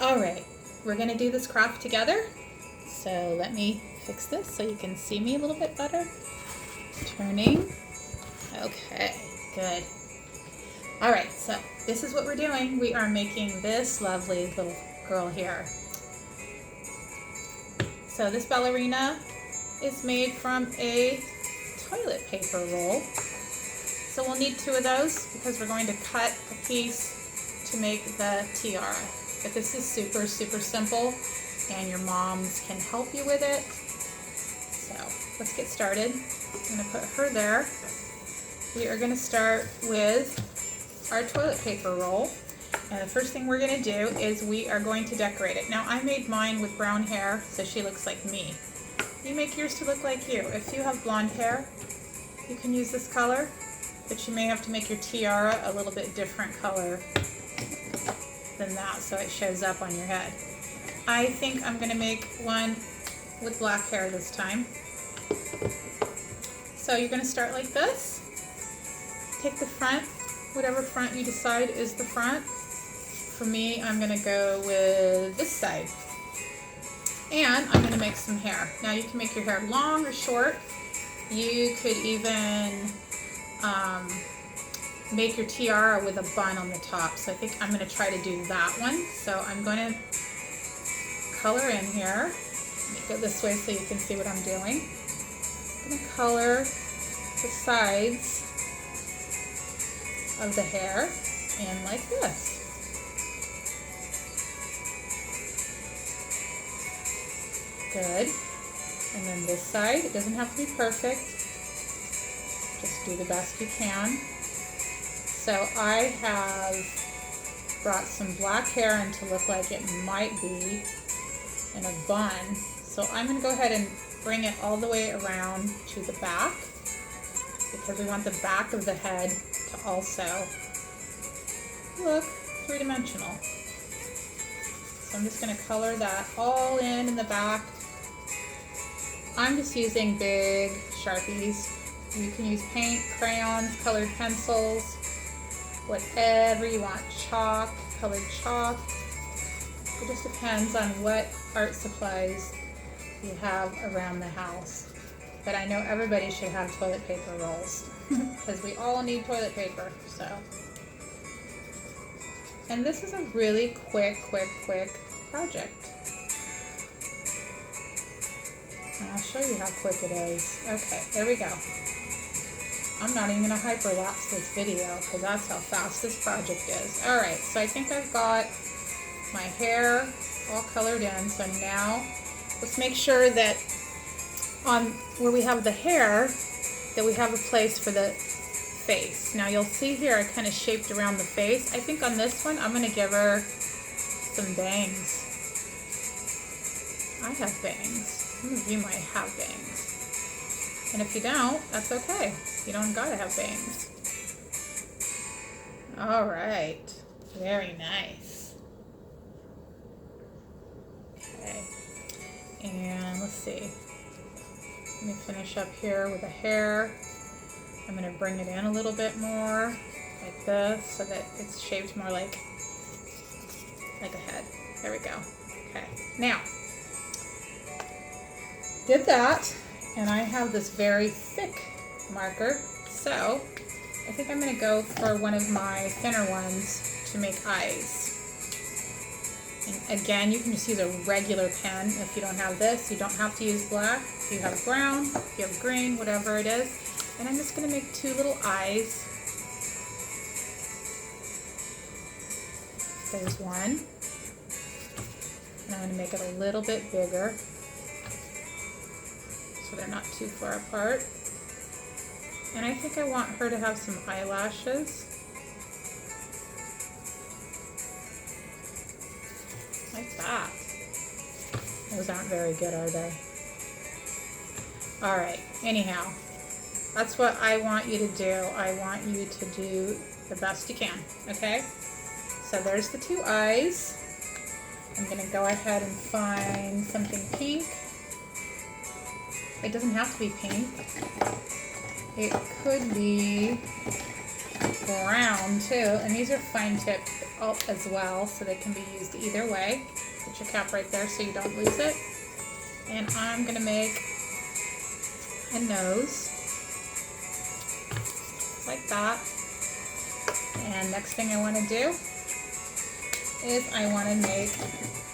All right, we're gonna do this craft together. So let me fix this so you can see me a little bit better. Turning. Okay, good. All right, so this is what we're doing. We are making this lovely little girl here. So this ballerina is made from a toilet paper roll. So we'll need 2 of those because we're going to cut a piece to make the tiara. But this is super, super simple and your moms can help you with it. So let's get started. I'm gonna put her there. We are gonna start with our toilet paper roll. And the first thing we're gonna do is we are going to decorate it. Now I made mine with brown hair so she looks like me. You make yours to look like you. If you have blonde hair, you can use this color, but you may have to make your tiara a little bit different color than that so it shows up on your head. I think I'm gonna make one with black hair this time. So you're gonna start like this. Take the front, whatever front you decide is the front. For me, I'm gonna go with this side. And I'm gonna make some hair. Now you can make your hair long or short. You could even make your tiara with a bun on the top. So I think I'm gonna try to do that one. So I'm gonna color in here. Let me go this way so you can see what I'm doing. I'm gonna color the sides of the hair in like this. Good. And then this side, it doesn't have to be perfect. Just do the best you can. So I have brought some black hair in to look like it might be in a bun. So I'm going to go ahead and bring it all the way around to the back because we want the back of the head to also look three-dimensional. So I'm just going to color that all in the back. I'm just using big Sharpies. You can use paint, crayons, colored pencils, whatever you want. Chalk, colored chalk. It just depends on what art supplies you have around the house. But I know everybody should have toilet paper rolls because we all need toilet paper. So, and this is a really quick project. And I'll show you how quick it is. Okay, there we go. I'm not even going to hyperlapse this video because that's how fast this project is. Alright, so I think I've got my hair all colored in. So now let's make sure that on where we have the hair that we have a place for the face. Now you'll see here I kind of shaped around the face. I think on this one I'm going to give her some bangs. I have bangs. Some of you might have bangs. And if you don't, that's okay. You don't gotta have bangs. Alright. Very nice. Okay. And let's see. Let me finish up here with the hair. I'm gonna bring it in a little bit more, like this, so that it's shaped more like a head. There we go. Okay. Now, did that, and I have this very thick marker, so I think I'm going to go for one of my thinner ones to make eyes. And again, you can just use a regular pen if you don't have this. You don't have to use black. If you have brown, if you have green, whatever it is. And I'm just going to make 2 little eyes. There's one. And I'm going to make it a little bit bigger, so they're not too far apart. And I think I want her to have some eyelashes. Like that. Those aren't very good, are they? Alright, anyhow, that's what I want you to do. I want you to do the best you can, okay? So there's the 2 eyes. I'm going to go ahead and find something pink. It doesn't have to be pink. It could be brown too, and these are fine tipped as well, so they can be used either way. Put your cap right there so you don't lose it. And I'm gonna make a nose like that. And next thing I want to do is I want to make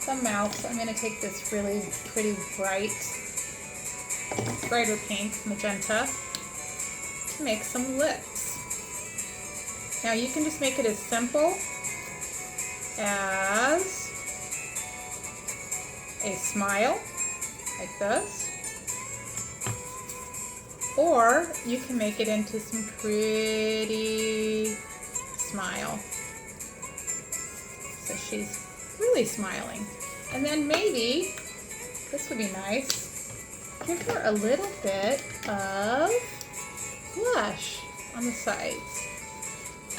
the mouth. So I'm going to take this really pretty brighter pink, magenta, to make some lips. Now you can just make it as simple as a smile, like this. Or you can make it into some pretty smile. So she's really smiling. And then maybe, this would be nice, give her a little bit of blush on the sides.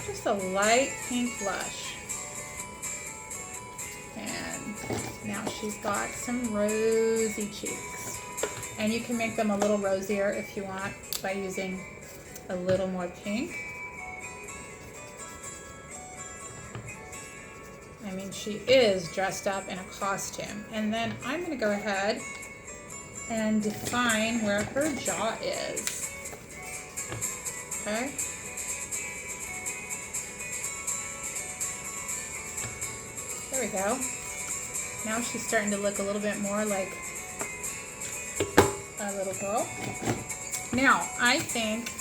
Just a light pink blush. And now she's got some rosy cheeks. And you can make them a little rosier if you want by using a little more pink. I mean, she is dressed up in a costume. And then I'm going to go ahead and define where her jaw is. Okay. There we go. Now she's starting to look a little bit more like a little girl. Now, I think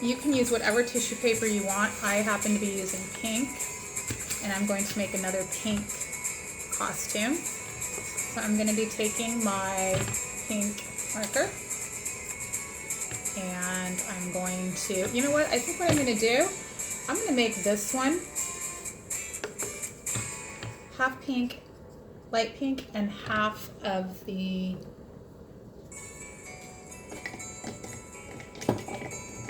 you can use whatever tissue paper you want. I happen to be using pink, and I'm going to make another pink costume. So I'm going to be taking my pink marker, and I'm going to, you know what, I think what I'm going to do, I'm going to make this one half pink, light pink, and half of the,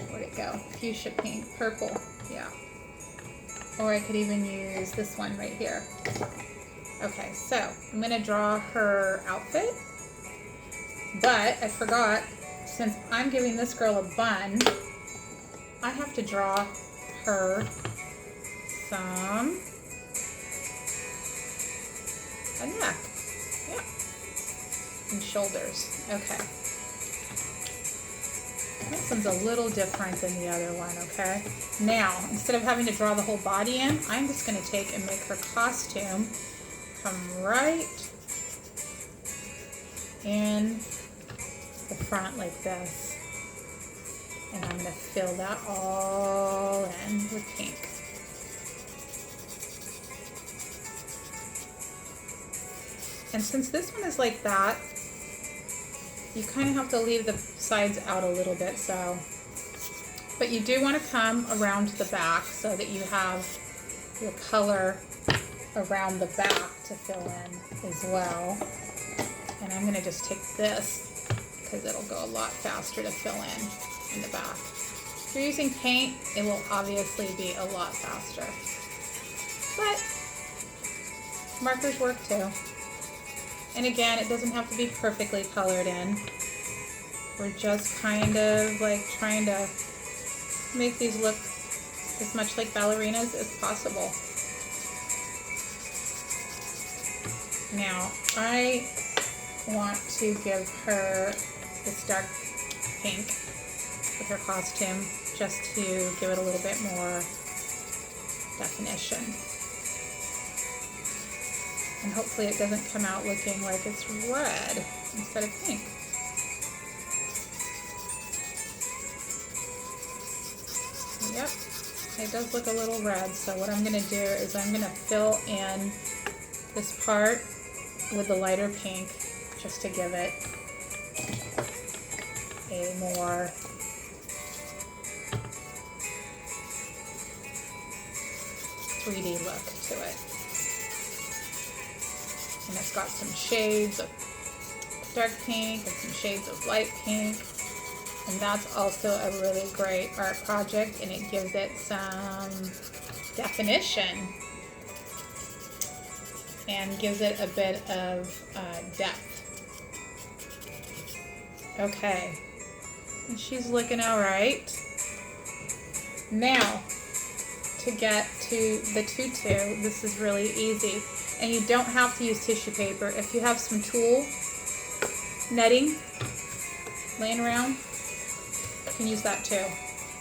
where'd it go? Fuchsia pink, purple, yeah. Or I could even use this one right here. Okay, so I'm gonna draw her outfit, but I forgot, since I'm giving this girl a bun, I have to draw her a neck, yeah, and shoulders. Okay. This one's a little different than the other one, okay? Now, instead of having to draw the whole body in, I'm just going to take and make her costume come right in the front like this. And I'm going to fill that all in with pink. And since this one is like that, you kind of have to leave the sides out a little bit, so, but you do want to come around the back so that you have your color around the back to fill in as well. And I'm going to just take this because it'll go a lot faster to fill in the back. If you're using paint, it will obviously be a lot faster, but markers work too. And again, it doesn't have to be perfectly colored in. We're just kind of like trying to make these look as much like ballerinas as possible. Now, I want to give her this dark pink with her costume just to give it a little bit more definition. And hopefully it doesn't come out looking like it's red instead of pink. Yep, it does look a little red. So what I'm going to do is I'm going to fill in this part with the lighter pink just to give it a more .3D look to it. And it's got some shades of dark pink and some shades of light pink. And that's also a really great art project, and it gives it some definition and gives it a bit of depth. Okay, and she's looking all right. Now, to get to the tutu, this is really easy. And you don't have to use tissue paper. If you have some tulle netting laying around, you can use that too.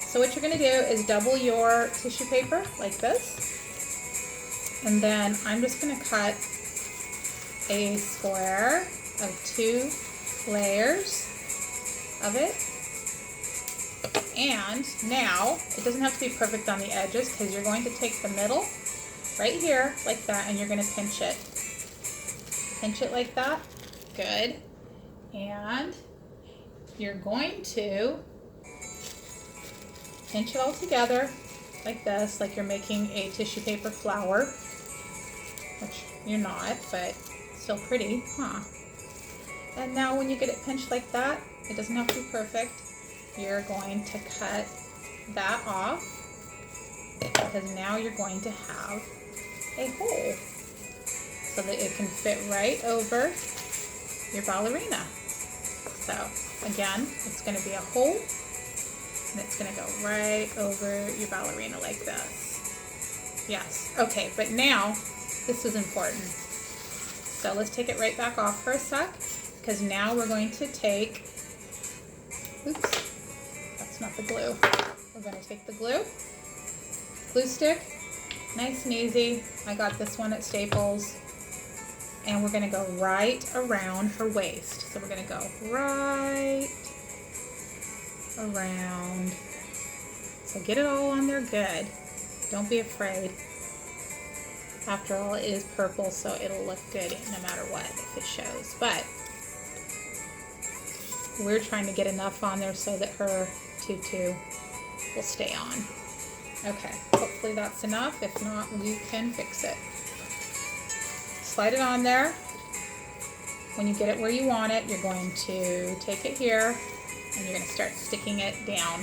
So what you're going to do is double your tissue paper like this. And then I'm just going to cut a square of 2 layers of it. And now, it doesn't have to be perfect on the edges because you're going to take the middle right here like that and you're going to pinch it. Pinch it like that. Good. And you're going to pinch it all together like this, like you're making a tissue paper flower, which you're not, but still pretty, huh? And now when you get it pinched like that, it doesn't have to be perfect. You're going to cut that off because now you're going to have a hole so that it can fit right over your ballerina. So again, it's going to be a hole and it's going to go right over your ballerina like this. Yes, okay, but now this is important. So let's take it right back off for a sec because now we're going to take, oops, that's not the glue. We're going to take the glue stick, nice and easy. I got this one at Staples. And we're going to go right around her waist. So we're going to go right around. So get it all on there good. Don't be afraid. After all, it is purple, so it'll look good no matter what if it shows. But we're trying to get enough on there so that her tutu will stay on. Okay, hopefully that's enough. If not, we can fix it. Slide it on there. When you get it where you want it, you're going to take it here and you're going to start sticking it down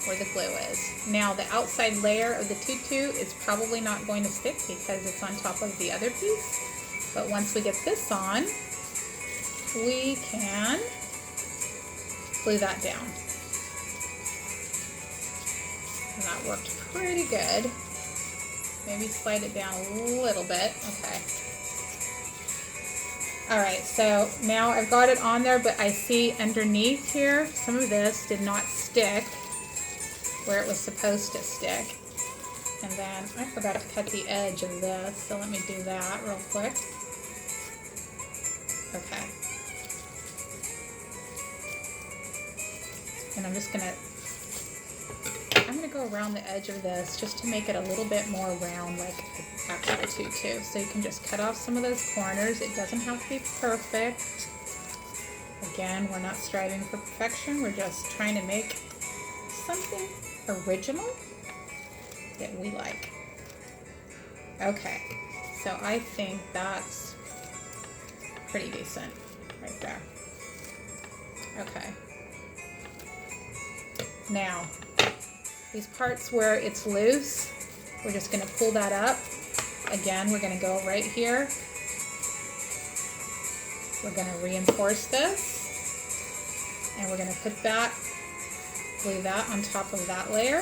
where the glue is. Now the outside layer of the tutu is probably not going to stick because it's on top of the other piece. But once we get this on, we can glue that down. And that worked pretty good. Maybe slide it down a little bit. Okay. Alright, so now I've got it on there, but I see underneath here, some of this did not stick where it was supposed to stick. And then I forgot to cut the edge of this, so let me do that real quick. Okay. And I'm going to go around the edge of this just to make it a little bit more round like the actual tutu. So you can just cut off some of those corners. It doesn't have to be perfect. Again, we're not striving for perfection. We're just trying to make something original that we like. Okay, so I think that's pretty decent right there. Okay. Now, these parts where it's loose, we're just going to pull that up. Again, we're going to go right here. We're going to reinforce this. And we're going to put that, glue that on top of that layer.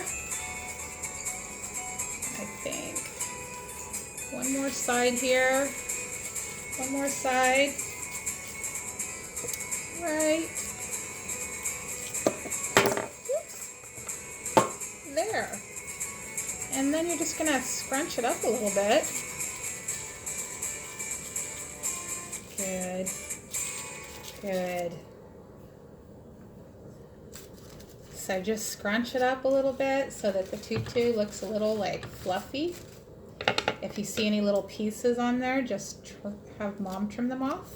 I think. One more side here. One more side. Right there. And then you're just going to scrunch it up a little bit. Good. Good. So just scrunch it up a little bit so that the tutu looks a little like fluffy. If you see any little pieces on there, just have Mom trim them off.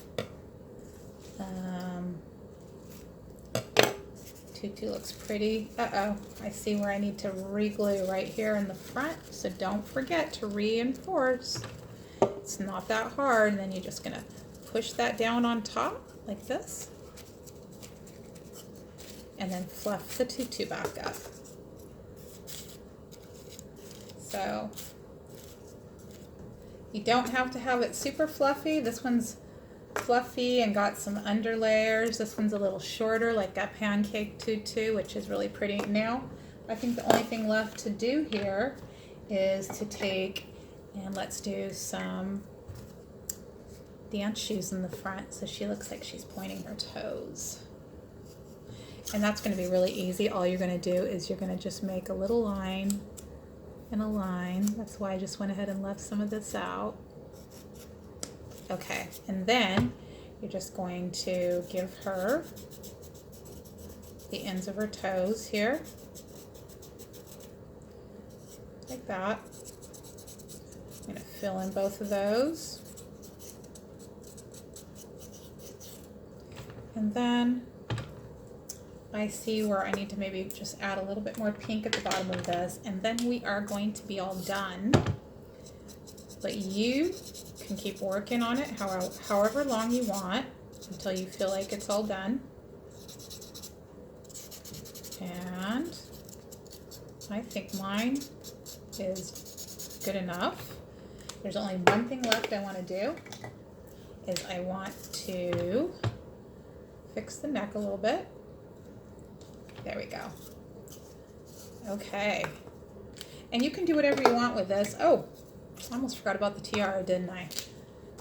Tutu looks pretty. Uh-oh, I see where I need to re-glue right here in the front, so don't forget to reinforce. It's not that hard, and then you're just gonna push that down on top like this, and then fluff the tutu back up. So you don't have to have it super fluffy. This one's fluffy and got some under layers. This one's a little shorter, like a pancake tutu, which is really pretty. Now I think the only thing left to do here is to take and let's do some dance shoes in the front so she looks like she's pointing her toes. And that's going to be really easy. All you're going to do is you're going to just make a little line and a line. That's why I just went ahead and left some of this out. Okay, and then you're just going to give her the ends of her toes here, like that. I'm going to fill in both of those. And then I see where I need to maybe just add a little bit more pink at the bottom of this, and then we are going to be all done. But you can keep working on it however long you want until you feel like it's all done. And I think mine is good enough. There's only one thing left I want to do, is I want to fix the neck a little bit. There we go. Okay. And you can do whatever you want with this. Oh, I almost forgot about the tiara, didn't I?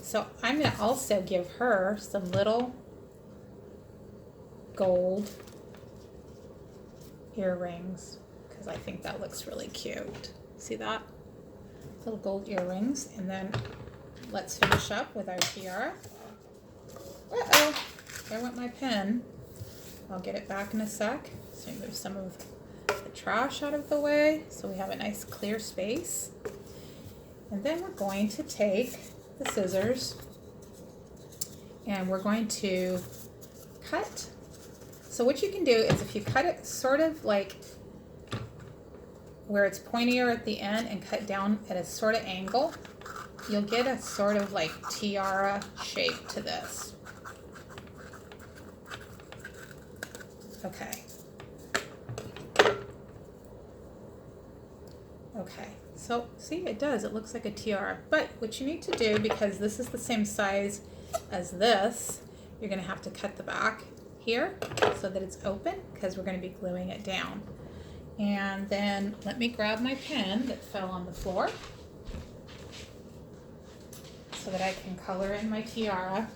So I'm going to also give her some little gold earrings because I think that looks really cute. See that? Little gold earrings. And then let's finish up with our tiara. Uh-oh, there went my pen. I'll get it back in a sec. So move some of the trash out of the way so we have a nice clear space. And then we're going to take the scissors and we're going to cut. So what you can do is if you cut it sort of like where it's pointier at the end and cut down at a sort of angle, you'll get a sort of like tiara shape to this. Okay. Okay, so see, it does. It looks like a tiara. But what you need to do, because this is the same size as this, you're going to have to cut the back here so that it's open because we're going to be gluing it down. And then let me grab my pen that fell on the floor so that I can color in my tiara.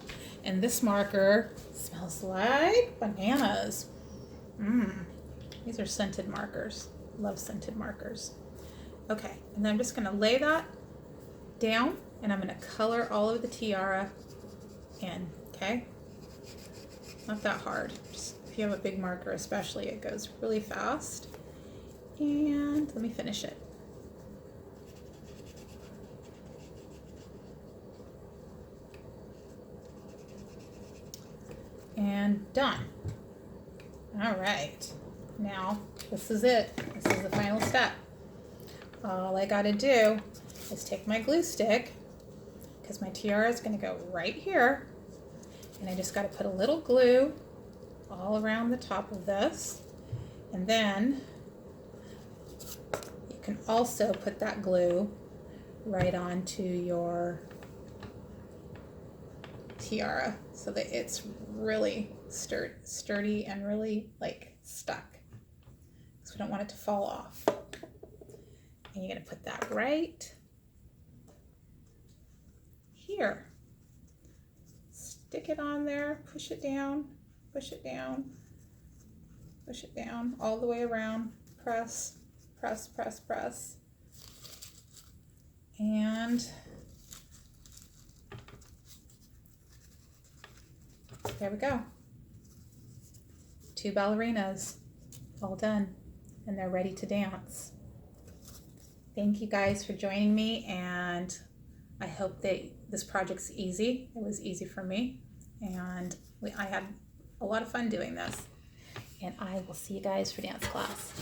And this marker smells like bananas. These are scented markers. Love scented markers. Okay, and then I'm just going to lay that down and I'm going to color all of the tiara in, okay? Not that hard. Just, if you have a big marker especially, it goes really fast. And let me finish it. And done. All right, now this is it. This is the final step. All I gotta do is take my glue stick, because my tiara is gonna go right here, and I just gotta put a little glue all around the top of this, and then you can also put that glue right onto your tiara so that it's really sturdy and really like stuck, because we don't want it to fall off. And you're going to put that right here. Stick it on there, push it down, push it down, push it down all the way around. Press, press, press, press. And there we go. 2 ballerinas, all done, and they're ready to dance. Thank you guys for joining me, and I hope that this project's easy. It was easy for me, and I had a lot of fun doing this. And I will see you guys for dance class.